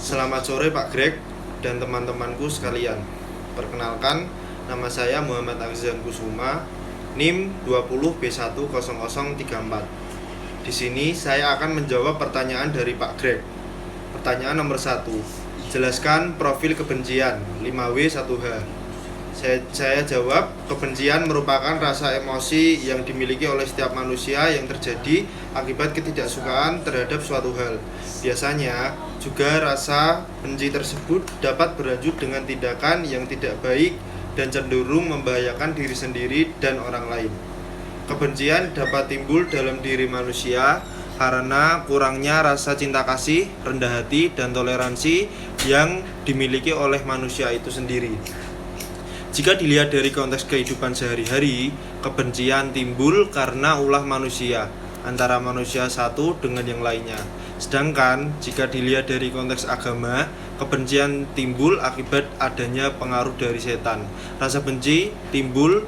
Selamat sore Pak Greg dan teman-temanku sekalian. Perkenalkan, nama saya Muhammad Akzan Kusuma, NIM 20B10034. Di sini saya akan menjawab pertanyaan dari Pak Greg. Pertanyaan nomor 1. Jelaskan profil kebencian 5W1H. Saya jawab, kebencian merupakan rasa emosi yang dimiliki oleh setiap manusia yang terjadi akibat ketidaksukaan terhadap suatu hal. Biasanya juga rasa benci tersebut dapat berlanjut dengan tindakan yang tidak baik dan cenderung membahayakan diri sendiri dan orang lain. Kebencian dapat timbul dalam diri manusia karena kurangnya rasa cinta kasih, rendah hati, dan toleransi yang dimiliki oleh manusia itu sendiri. Jika dilihat dari konteks kehidupan sehari-hari, kebencian timbul karena ulah manusia antara manusia satu dengan yang lainnya. Sedangkan jika dilihat dari konteks agama, kebencian timbul akibat adanya pengaruh dari setan. Rasa benci timbul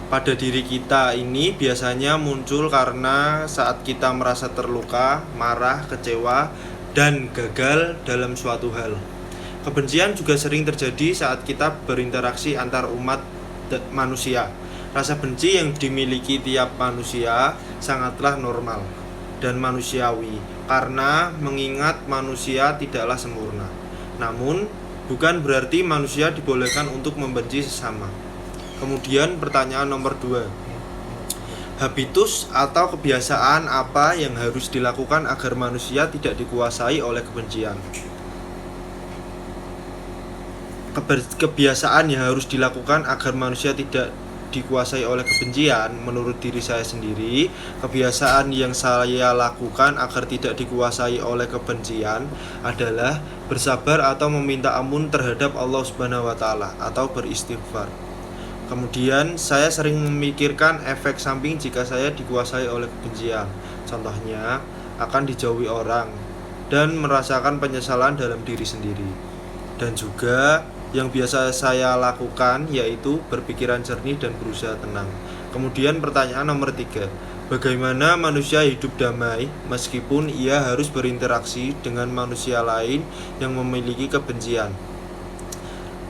pada diri kita ini biasanya muncul karena saat kita merasa terluka, marah, kecewa, dan gagal dalam suatu hal. Kebencian juga sering terjadi saat kita berinteraksi antar umat manusia. Rasa benci yang dimiliki tiap manusia sangatlah normal dan manusiawi karena mengingat manusia tidaklah sempurna. Namun, bukan berarti manusia dibolehkan untuk membenci sesama. Kemudian pertanyaan nomor 2. Habitus atau kebiasaan apa yang harus dilakukan agar manusia tidak dikuasai oleh kebencian? Kebiasaan yang harus dilakukan agar manusia tidak dikuasai oleh kebencian, menurut diri saya sendiri, kebiasaan yang saya lakukan agar tidak dikuasai oleh kebencian adalah bersabar atau meminta ampun terhadap Allah Subhanahu wa taala atau beristighfar. Kemudian saya sering memikirkan efek samping jika saya dikuasai oleh kebencian. Contohnya, akan dijauhi orang dan merasakan penyesalan dalam diri sendiri. Dan juga yang biasa saya lakukan yaitu berpikiran jernih dan berusaha tenang. Kemudian pertanyaan nomor 3. Bagaimana manusia hidup damai meskipun ia harus berinteraksi dengan manusia lain yang memiliki kebencian?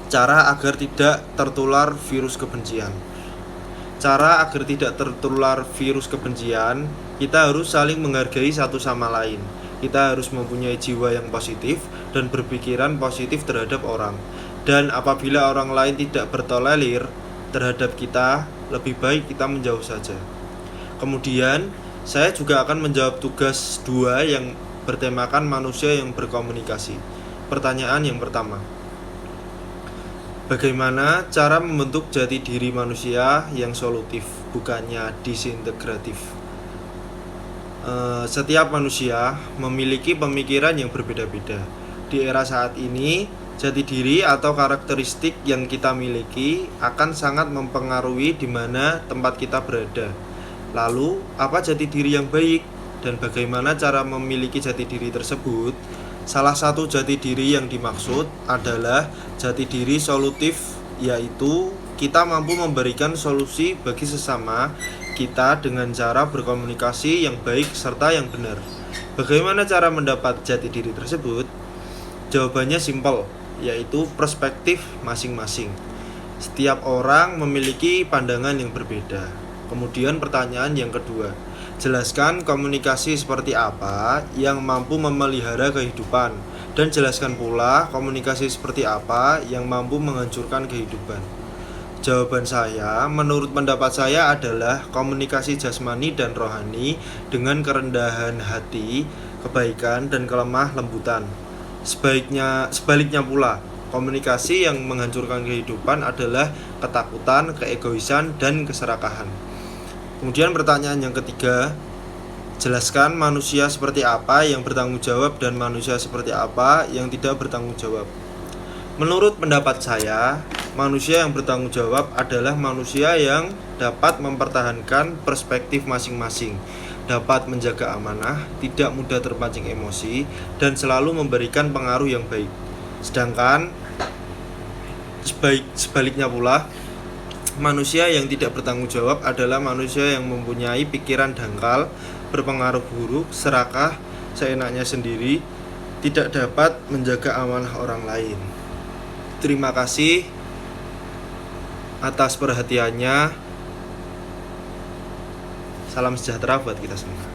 Cara agar tidak tertular virus kebencian. Cara agar tidak tertular virus kebencian, kita harus saling menghargai satu sama lain. Kita harus mempunyai jiwa yang positif dan berpikiran positif terhadap orang. Dan apabila orang lain tidak bertolerir terhadap kita, lebih baik kita menjauh saja. Kemudian, saya juga akan menjawab tugas 2 yang bertemakan manusia yang berkomunikasi. Pertanyaan yang pertama. Bagaimana cara membentuk jati diri manusia yang solutif, bukannya disintegratif? Setiap manusia memiliki pemikiran yang berbeda-beda. Di era saat ini, jati diri atau karakteristik yang kita miliki akan sangat mempengaruhi di mana tempat kita berada. Lalu, apa jati diri yang baik dan bagaimana cara memiliki jati diri tersebut? Salah satu jati diri yang dimaksud adalah jati diri solutif, yaitu kita mampu memberikan solusi bagi sesama kita dengan cara berkomunikasi yang baik serta yang benar. Bagaimana cara mendapat jati diri tersebut? Jawabannya simpel, yaitu perspektif masing-masing. Setiap orang memiliki pandangan yang berbeda. Kemudian pertanyaan yang kedua, jelaskan komunikasi seperti apa yang mampu memelihara kehidupan, dan jelaskan pula komunikasi seperti apa yang mampu menghancurkan kehidupan. Jawaban saya, menurut pendapat saya adalah komunikasi jasmani dan rohani dengan kerendahan hati, kebaikan, dan kelemah lembutan. Sebaliknya pula, komunikasi yang menghancurkan kehidupan adalah ketakutan, keegoisan, dan keserakahan. Kemudian pertanyaan yang ketiga, jelaskan manusia seperti apa yang bertanggung jawab dan manusia seperti apa yang tidak bertanggung jawab. Menurut pendapat saya, manusia yang bertanggung jawab adalah manusia yang dapat mempertahankan perspektif masing-masing, dapat menjaga amanah, tidak mudah terpancing emosi, dan selalu memberikan pengaruh yang baik. Sedangkan sebaliknya pula, manusia yang tidak bertanggung jawab adalah manusia yang mempunyai pikiran dangkal, berpengaruh buruk, serakah, seenaknya sendiri, tidak dapat menjaga amanah orang lain. Terima kasih atas perhatiannya. Salam sejahtera buat kita semua.